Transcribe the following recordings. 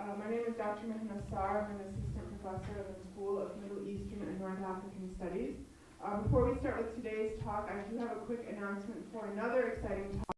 My name is Dr. Nassar. I'm an assistant professor in the School of Middle Eastern and North African Studies. Before we start with today's talk, I do have a quick announcement for another exciting talk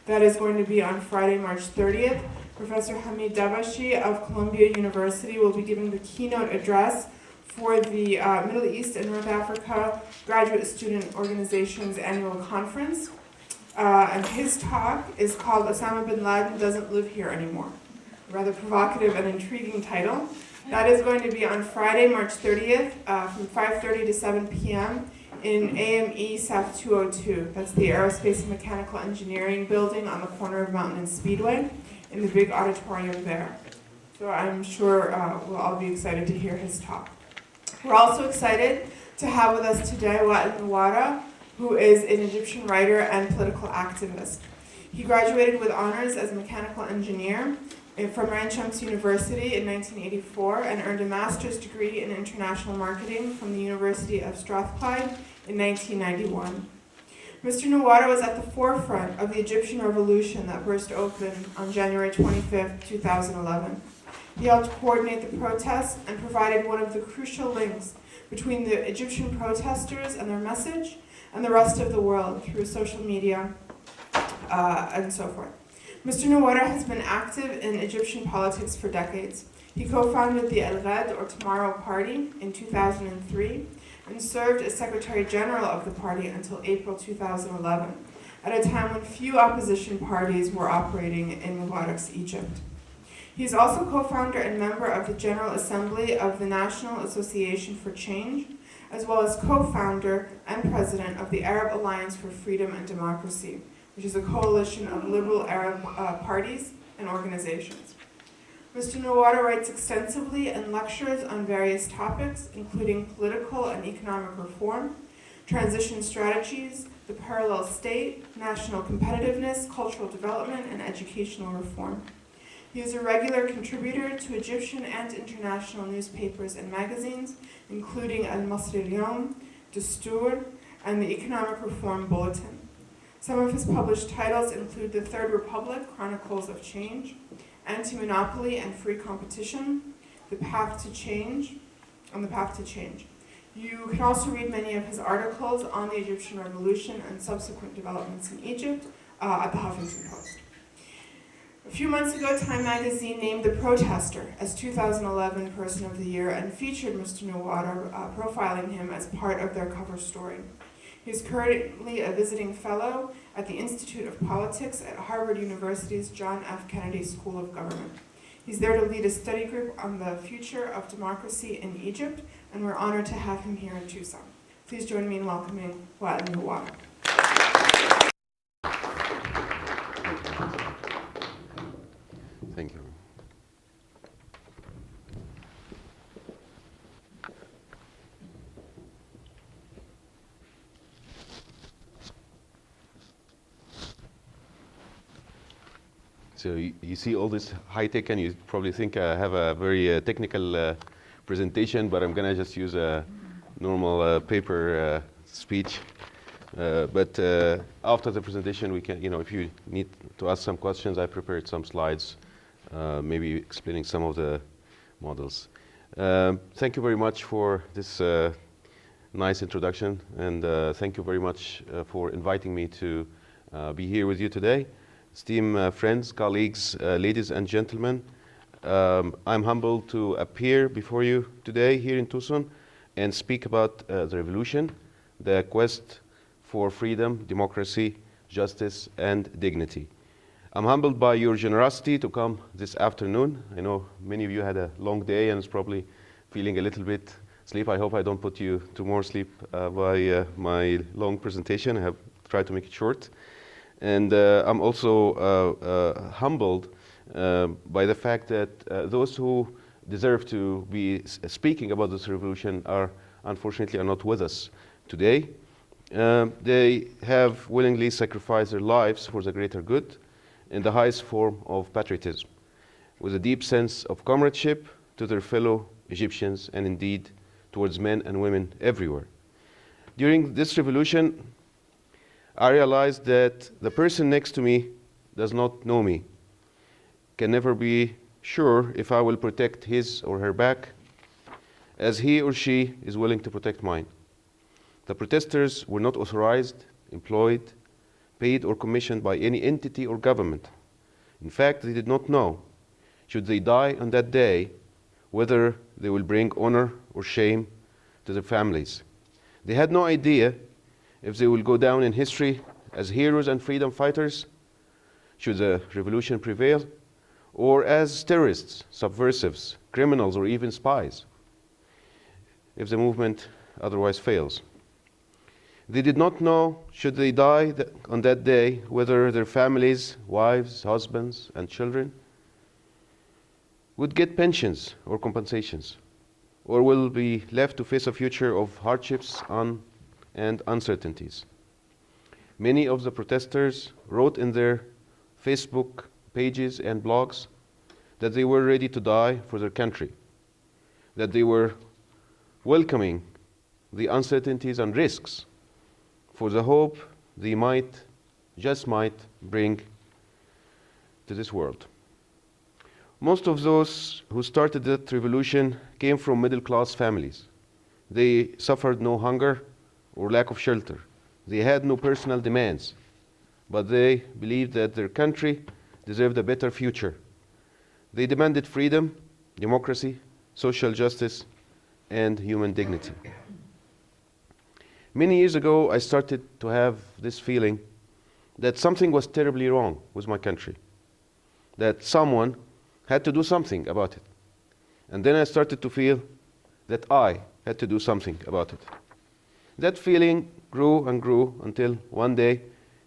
that is going to be on Friday, March 30th. Professor Hamid Dabashi of Columbia University will be giving the keynote address for the Middle East and North Africa Graduate Student Organization's annual conference. And his talk is called Osama bin Laden Doesn't Live Here Anymore. A rather provocative and intriguing title. That is going to be on Friday, March 30th from 5:30 to 7 p.m. in AME South 202. That's the Aerospace and Mechanical Engineering building on the corner of Mountain and Speedway in the big auditorium there. So I'm sure we'll all be excited to hear his talk. We're also excited to have with us today Wael Nawara, who is an Egyptian writer and political activist. He graduated with honors as a mechanical engineer from Ain Shams University in 1984 and earned a master's degree in international marketing from the University of Strathclyde in 1991. Mr. Nawara was at the forefront of the Egyptian revolution that burst open on January 25, 2011. He helped coordinate the protests and provided one of the crucial links between the Egyptian protesters and their message and the rest of the world through social media and so forth. Mr. Nawara has been active in Egyptian politics for decades. He co-founded the Ghad or Tomorrow Party in 2003 and served as Secretary General of the party until April 2011, at a time when few opposition parties were operating in Mubarak's Egypt. He is also co-founder and member of the General Assembly of the National Association for Change, as well as co-founder and president of the Arab Alliance for Freedom and Democracy, which is a coalition of liberal Arab parties and organizations. Mr. Nawara writes extensively and lectures on various topics, including political and economic reform, transition strategies, the parallel state, national competitiveness, cultural development, and educational reform. He is a regular contributor to Egyptian and international newspapers and magazines, including Al-Masri Al-Yawm, Dastur, and the Economic Reform Bulletin. Some of his published titles include The Third Republic, Chronicles of Change, Anti-Monopoly and Free Competition, The Path to Change, and The Path to Change. You can also read many of his articles on the Egyptian Revolution and subsequent developments in Egypt at the Huffington Post. A few months ago, Time magazine named The Protester as 2011 Person of the Year and featured Mr. Nawara, profiling him as part of their cover story. He is currently a visiting fellow at the Institute of Politics at Harvard University's John F. Kennedy School of Government. He's there to lead a study group on the future of democracy in Egypt, and we're honored to have him here in Tucson. Please join me in welcoming Wael Nawara. Thank you. So you see all this high tech, and you probably think I have a very technical presentation, but I'm gonna just use a normal paper speech. But after the presentation, we can, if you need to ask some questions, I prepared some slides, maybe explaining some of the models. Thank you very much for this nice introduction, and thank you very much for inviting me to be here with you today. Esteemed friends, colleagues, ladies and gentlemen, I'm humbled to appear before you today here in Tucson and speak about the revolution, the quest for freedom, democracy, justice, and dignity. I'm humbled by your generosity to come this afternoon. I know many of you had a long day and is probably feeling a little bit sleep. I hope I don't put you to more sleep by my long presentation. I have tried to make it short. And I'm also humbled by the fact that those who deserve to be speaking about this revolution are unfortunately not with us today. They have willingly sacrificed their lives for the greater good in the highest form of patriotism, with a deep sense of comradeship to their fellow Egyptians and indeed towards men and women everywhere. During this revolution, I realized that the person next to me does not know me, can never be sure if I will protect his or her back as he or she is willing to protect mine. The protesters were not authorized, employed, paid or commissioned by any entity or government. In fact, they did not know, should they die on that day, whether they will bring honor or shame to their families. They had no idea if they will go down in history as heroes and freedom fighters, should the revolution prevail, or as terrorists, subversives, criminals, or even spies, if the movement otherwise fails. They did not know, should they die on that day, whether their families, wives, husbands, and children would get pensions or compensations, or will be left to face a future of hardships and uncertainties. Many of the protesters wrote in their Facebook pages and blogs that they were ready to die for their country, that they were welcoming the uncertainties and risks for the hope they might, just might, bring to this world. Most of those who started that revolution came from middle-class families. They suffered no hunger or lack of shelter. They had no personal demands, but they believed that their country deserved a better future. They demanded freedom, democracy, social justice, and human dignity. Many years ago, I started to have this feeling that something was terribly wrong with my country, that someone had to do something about it. And then I started to feel that I had to do something about it. That feeling grew and grew until one day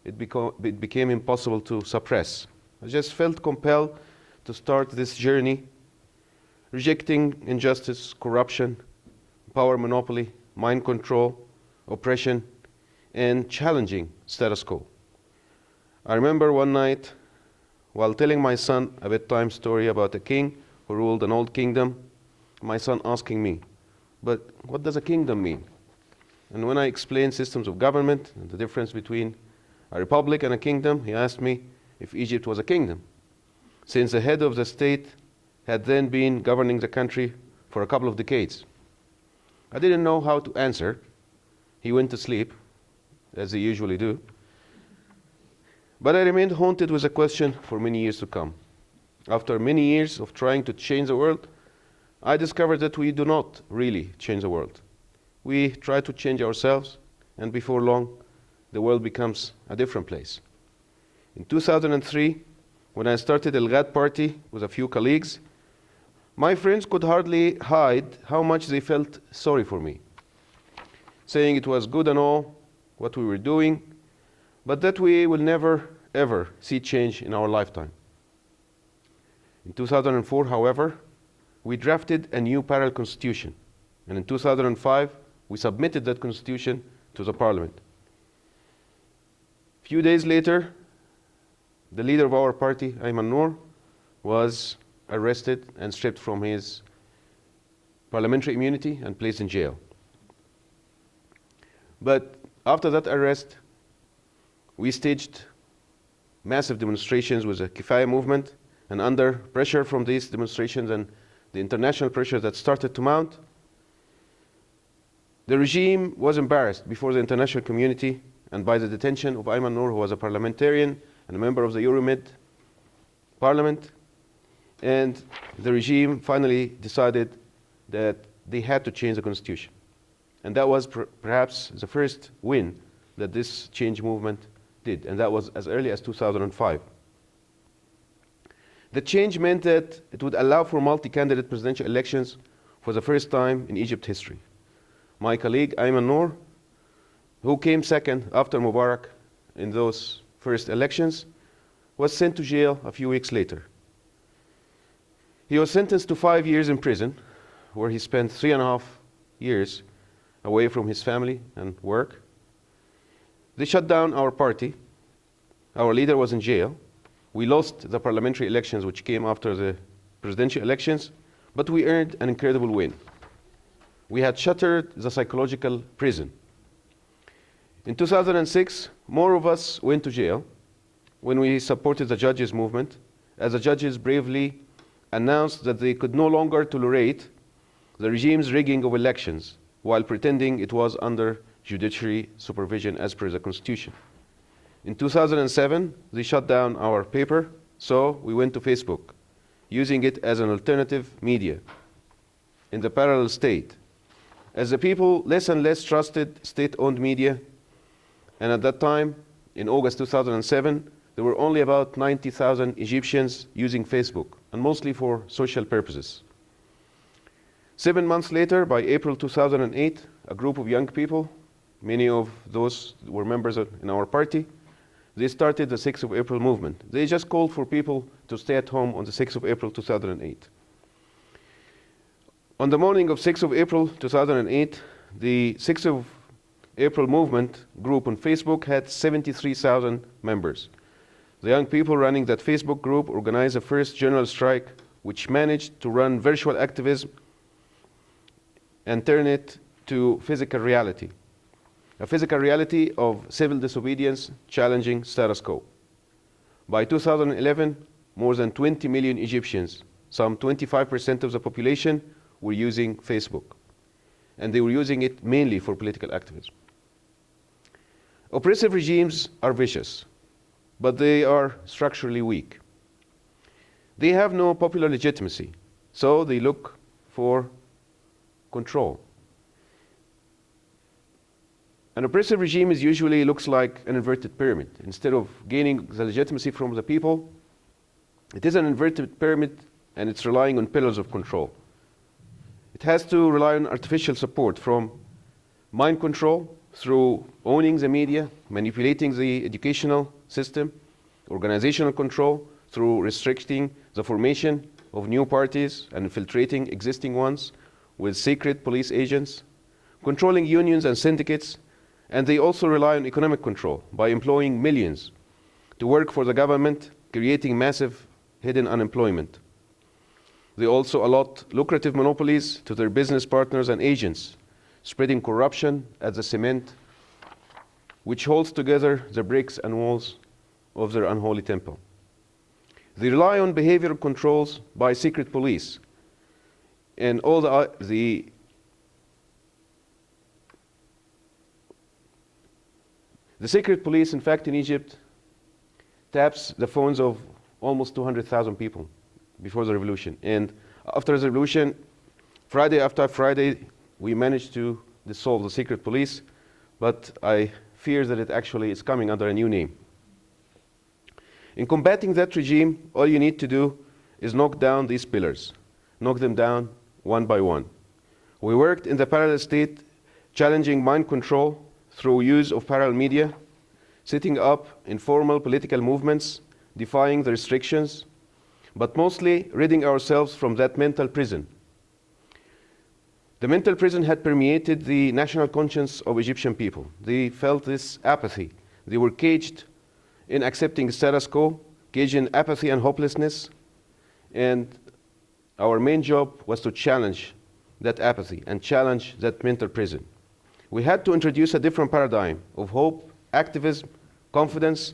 it became impossible to suppress. I just felt compelled to start this journey, rejecting injustice, corruption, power monopoly, mind control, oppression, and challenging status quo. I remember one night, while telling my son a bedtime story about a king who ruled an old kingdom, my son asking me, "But what does a kingdom mean?" And when I explained systems of government and the difference between a republic and a kingdom, he asked me if Egypt was a kingdom, since the head of the state had then been governing the country for a couple of decades. I didn't know how to answer. He went to sleep, as they usually do. But I remained haunted with the question for many years to come. After many years of trying to change the world, I discovered that we do not really change the world. We try to change ourselves, and before long, the world becomes a different place. In 2003, when I started the Ghad Party with a few colleagues, my friends could hardly hide how much they felt sorry for me, saying it was good and all what we were doing, but that we will never, ever see change in our lifetime. In 2004, however, we drafted a new parallel constitution, and in 2005, we submitted that constitution to the parliament. A few days later, the leader of our party, Ayman Noor, was arrested and stripped from his parliamentary immunity and placed in jail. But after that arrest, we staged massive demonstrations with the Kifaya movement, and under pressure from these demonstrations and the international pressure that started to mount, the regime was embarrassed before the international community and by the detention of Ayman Noor, who was a parliamentarian and a member of the Euromed parliament. And the regime finally decided that they had to change the constitution. And that was perhaps the first win that this change movement did, and that was as early as 2005. The change meant that it would allow for multi-candidate presidential elections for the first time in Egypt history. My colleague Ayman Noor, who came second after Mubarak in those first elections, was sent to jail a few weeks later. He was sentenced to 5 years in prison, where he spent 3.5 years away from his family and work. They shut down our party. Our leader was in jail. We lost the parliamentary elections, which came after the presidential elections, but we earned an incredible win. We had shattered the psychological prison. In 2006, more of us went to jail when we supported the judges' movement, as the judges bravely announced that they could no longer tolerate the regime's rigging of elections while pretending it was under judiciary supervision as per the Constitution. In 2007, they shut down our paper, so we went to Facebook, using it as an alternative media in the parallel state. As the people less and less trusted state-owned media, and at that time, in August 2007, there were only about 90,000 Egyptians using Facebook, and mostly for social purposes. 7 months later, by April 2008, a group of young people, many of those were members in our party, they started the 6th of April movement. They just called for people to stay at home on the 6th of April 2008. On the morning of 6th of April 2008, the 6th of April movement group on Facebook had 73,000 members. The young people running that Facebook group organized a first general strike, which managed to run virtual activism and turn it to physical reality. A physical reality of civil disobedience challenging status quo. By 2011, more than 20 million Egyptians, some 25% of the population, were using Facebook. And they were using it mainly for political activism. Oppressive regimes are vicious, but they are structurally weak. They have no popular legitimacy, so they look for control. An oppressive regime usually looks like an inverted pyramid. Instead of gaining the legitimacy from the people, it is an inverted pyramid and it's relying on pillars of control. It has to rely on artificial support from mind control through owning the media, manipulating the educational system, organizational control through restricting the formation of new parties and infiltrating existing ones with secret police agents, controlling unions and syndicates, and they also rely on economic control by employing millions to work for the government, creating massive hidden unemployment. They also allot lucrative monopolies to their business partners and agents, spreading corruption as the cement which holds together the bricks and walls of their unholy temple. They rely on behavioral controls by secret police and all the secret police, in fact, in Egypt, taps the phones of almost 200,000 people before the revolution. And after the revolution, Friday after Friday, we managed to dissolve the secret police, but I fear that it actually is coming under a new name. In combating that regime, all you need to do is knock down these pillars, knock them down one by one. We worked in the parallel state, challenging mind control through use of parallel media, setting up informal political movements, defying the restrictions, but mostly ridding ourselves from that mental prison. The mental prison had permeated the national conscience of Egyptian people. They felt this apathy. They were caged in accepting status quo, caged in apathy and hopelessness, and our main job was to challenge that apathy and challenge that mental prison. We had to introduce a different paradigm of hope, activism, confidence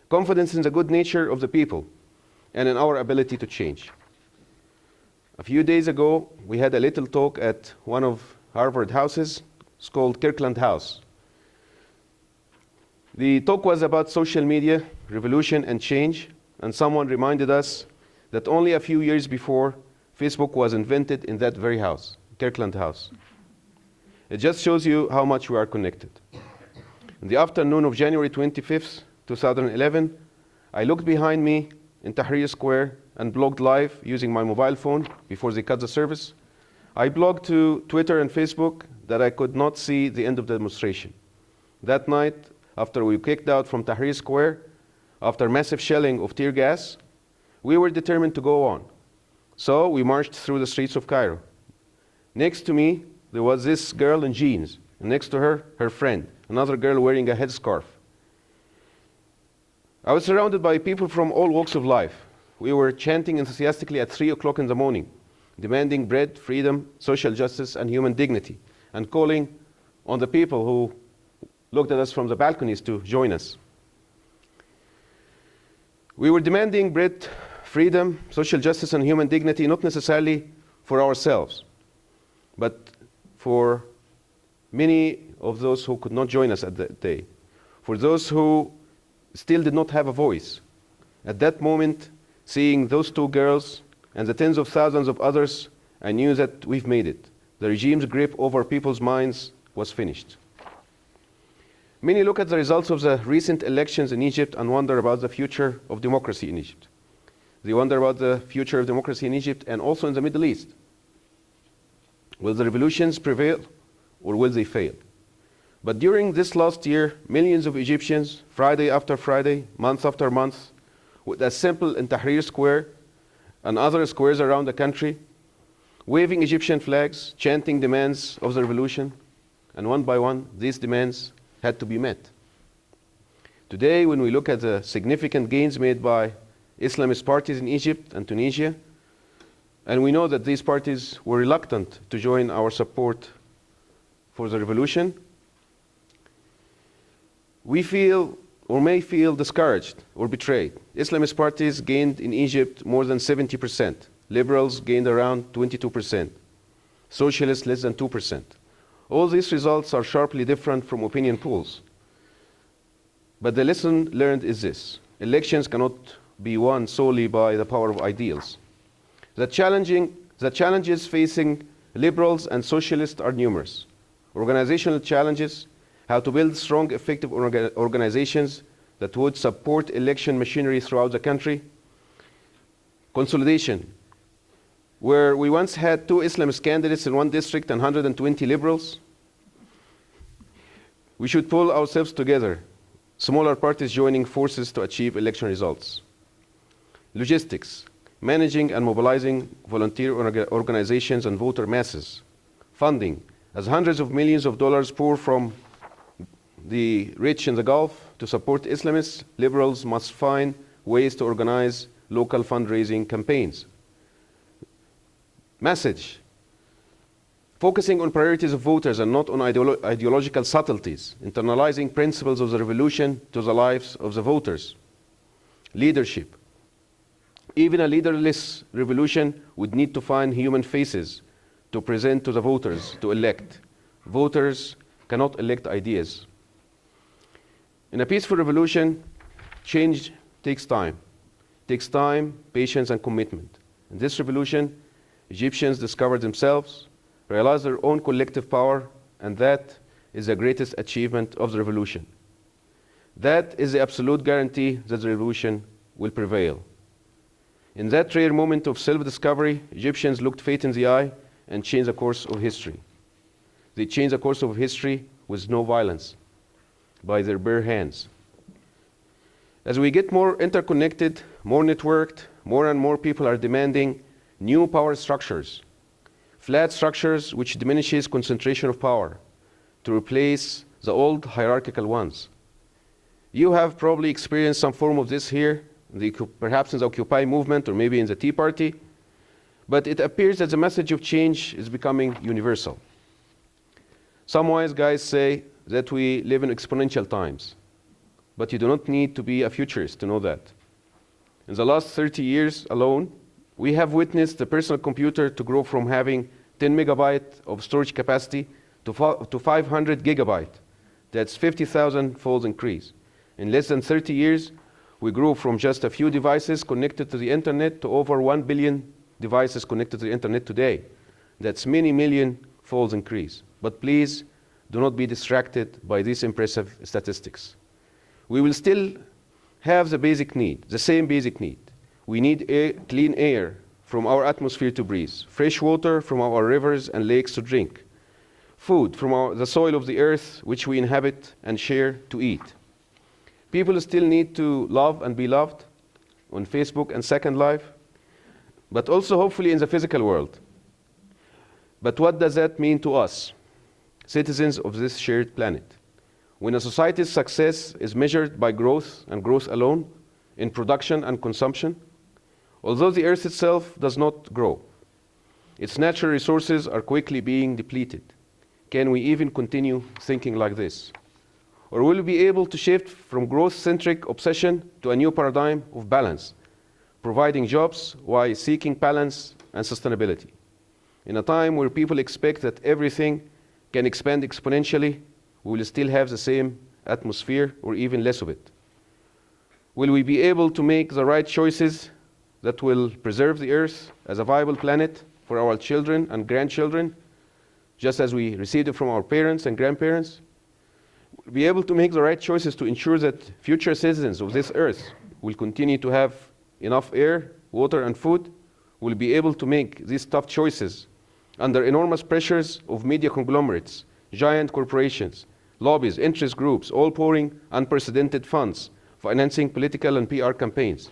in the good nature of the people, and in our ability to change. A few days ago, we had a little talk at one of Harvard houses. It's called Kirkland House. The talk was about social media, revolution, and change, and someone reminded us that only a few years before, Facebook was invented in that very house, Kirkland House. It just shows you how much we are connected. In the afternoon of January 25th, 2011, I looked behind me in Tahrir Square and blogged live using my mobile phone before they cut the service. I blogged to Twitter and Facebook that I could not see the end of the demonstration. That night, after we kicked out from Tahrir Square, after massive shelling of tear gas, we were determined to go on. So we marched through the streets of Cairo. Next to me, there was this girl in jeans, and next to her, her friend, another girl wearing a headscarf. I was surrounded by people from all walks of life. We were chanting enthusiastically at 3 o'clock in the morning, demanding bread, freedom, social justice, and human dignity, and calling on the people who looked at us from the balconies to join us. We were demanding bread, freedom, social justice, and human dignity, not necessarily for ourselves, but for many of those who could not join us at that day, for those who still did not have a voice. At that moment, seeing those two girls and the tens of thousands of others, I knew that we've made it. The regime's grip over people's minds was finished. Many look at the results of the recent elections in Egypt and wonder about the future of democracy in Egypt. They wonder about the future of democracy in Egypt and also in the Middle East. Will the revolutions prevail or will they fail? But during this last year, millions of Egyptians, Friday after Friday, month after month, with a simple in Tahrir Square and other squares around the country, waving Egyptian flags, chanting demands of the revolution, and one by one, these demands had to be met. Today, when we look at the significant gains made by Islamist parties in Egypt and Tunisia, and we know that these parties were reluctant to join our support for the revolution, we feel or may feel discouraged or betrayed. Islamist parties gained in Egypt more than 70%. Liberals gained around 22%. Socialists less than 2%. All these results are sharply different from opinion polls. But the lesson learned is this: elections cannot be won solely by the power of ideals. The challenges facing liberals and socialists are numerous. Organizational challenges, how to build strong, effective organizations that would support election machinery throughout the country. Consolidation, where we once had 2 Islamist candidates in one district and 120 liberals. We should pull ourselves together, smaller parties joining forces to achieve election results. Logistics, managing and mobilizing volunteer organizations and voter masses. Funding, as hundreds of millions of dollars pour from the rich in the Gulf to support Islamists, liberals must find ways to organize local fundraising campaigns. Message, focusing on priorities of voters and not on ideological subtleties, internalizing principles of the revolution to the lives of the voters. Leadership, even a leaderless revolution would need to find human faces to present to the voters to elect. Voters cannot elect ideas. In a peaceful revolution, change takes time. Takes time, patience, and commitment. In this revolution, Egyptians discovered themselves, realized their own collective power, and that is the greatest achievement of the revolution. That is the absolute guarantee that the revolution will prevail. In that rare moment of self-discovery, Egyptians looked fate in the eye and changed the course of history. They changed the course of history with no violence, by their bare hands. As we get more interconnected, more networked, more and more people are demanding new power structures, flat structures which diminishes concentration of power to replace the old hierarchical ones. You have probably experienced some form of this here, perhaps in the Occupy movement or maybe in the Tea Party, but it appears that the message of change is becoming universal. Some wise guys say that we live in exponential times, but you do not need to be a futurist to know that. In the last 30 years alone, we have witnessed the personal computer to grow from having 10 megabyte of storage capacity to 500 gigabyte. That's 50,000-fold increase. In less than 30 years, we grew from just a few devices connected to the internet to over 1 billion devices connected to the internet today. That's many million-fold increase. But please, do not be distracted by these impressive statistics. We will still have the basic need, the same basic need. We need clean air from our atmosphere to breathe, fresh water from our rivers and lakes to drink, food from the soil of the earth which we inhabit and share to eat. People still need to love and be loved on Facebook and Second Life, but also hopefully in the physical world. But what does that mean to us, citizens of this shared planet? When a society's success is measured by growth and growth alone, in production and consumption, although the earth itself does not grow, its natural resources are quickly being depleted. Can we even continue thinking like this? Or will we be able to shift from growth-centric obsession to a new paradigm of balance, providing jobs while seeking balance and sustainability. In a time where people expect that everything can expand exponentially, we will still have the same atmosphere or even less of it. Will we be able to make the right choices that will preserve the Earth as a viable planet for our children and grandchildren, just as we received it from our parents and grandparents? Will we be able to make the right choices to ensure that future citizens of this Earth will continue to have enough air, water, and food? Will we be able to make these tough choices under enormous pressures of media conglomerates, giant corporations, lobbies, interest groups, all pouring unprecedented funds, financing political and PR campaigns?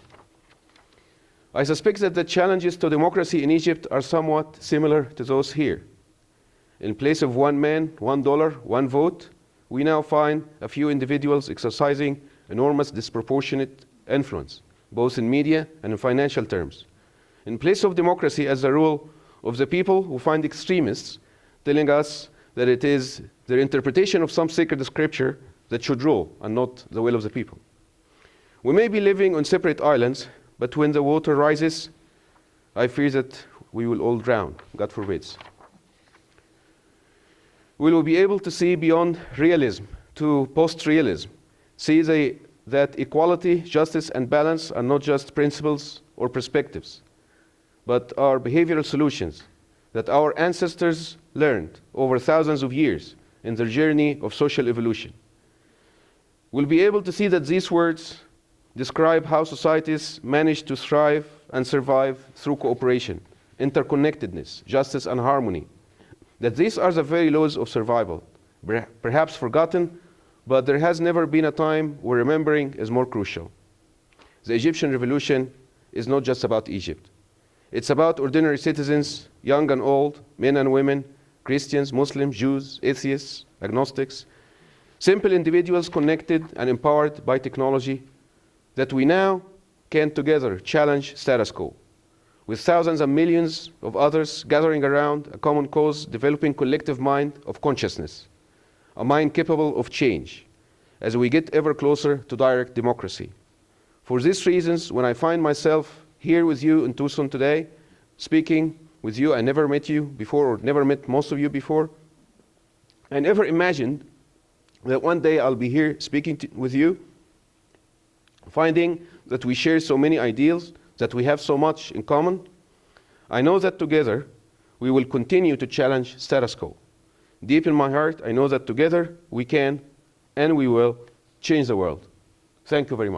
I suspect that the challenges to democracy in Egypt are somewhat similar to those here. In place of one man, $1, one vote, we now find a few individuals exercising enormous disproportionate influence, both in media and in financial terms. In place of democracy as the rule of the people, who find extremists telling us that it is their interpretation of some sacred scripture that should rule and not the will of the people. We may be living on separate islands, but when the water rises, I fear that we will all drown, God forbids. We will be able to see beyond realism to post-realism, see that equality, justice, and balance are not just principles or perspectives, but are behavioral solutions that our ancestors learned over thousands of years in their journey of social evolution. We'll be able to see that these words describe how societies manage to thrive and survive through cooperation, interconnectedness, justice, and harmony. That these are the very laws of survival, perhaps forgotten, but there has never been a time where remembering is more crucial. The Egyptian revolution is not just about Egypt. It's about ordinary citizens, young and old, men and women, Christians, Muslims, Jews, atheists, agnostics, simple individuals connected and empowered by technology, that we now can together challenge status quo, with thousands and millions of others gathering around a common cause, developing collective mind of consciousness, a mind capable of change, as we get ever closer to direct democracy. For these reasons, when I find myself here with you in Tucson today, speaking with you, I never met you before, or never met most of you before, I never imagined that one day I'll be here speaking with you, finding that we share so many ideals, that we have so much in common. I know that together we will continue to challenge status quo. Deep in my heart, I know that together we can and we will change the world. Thank you very much.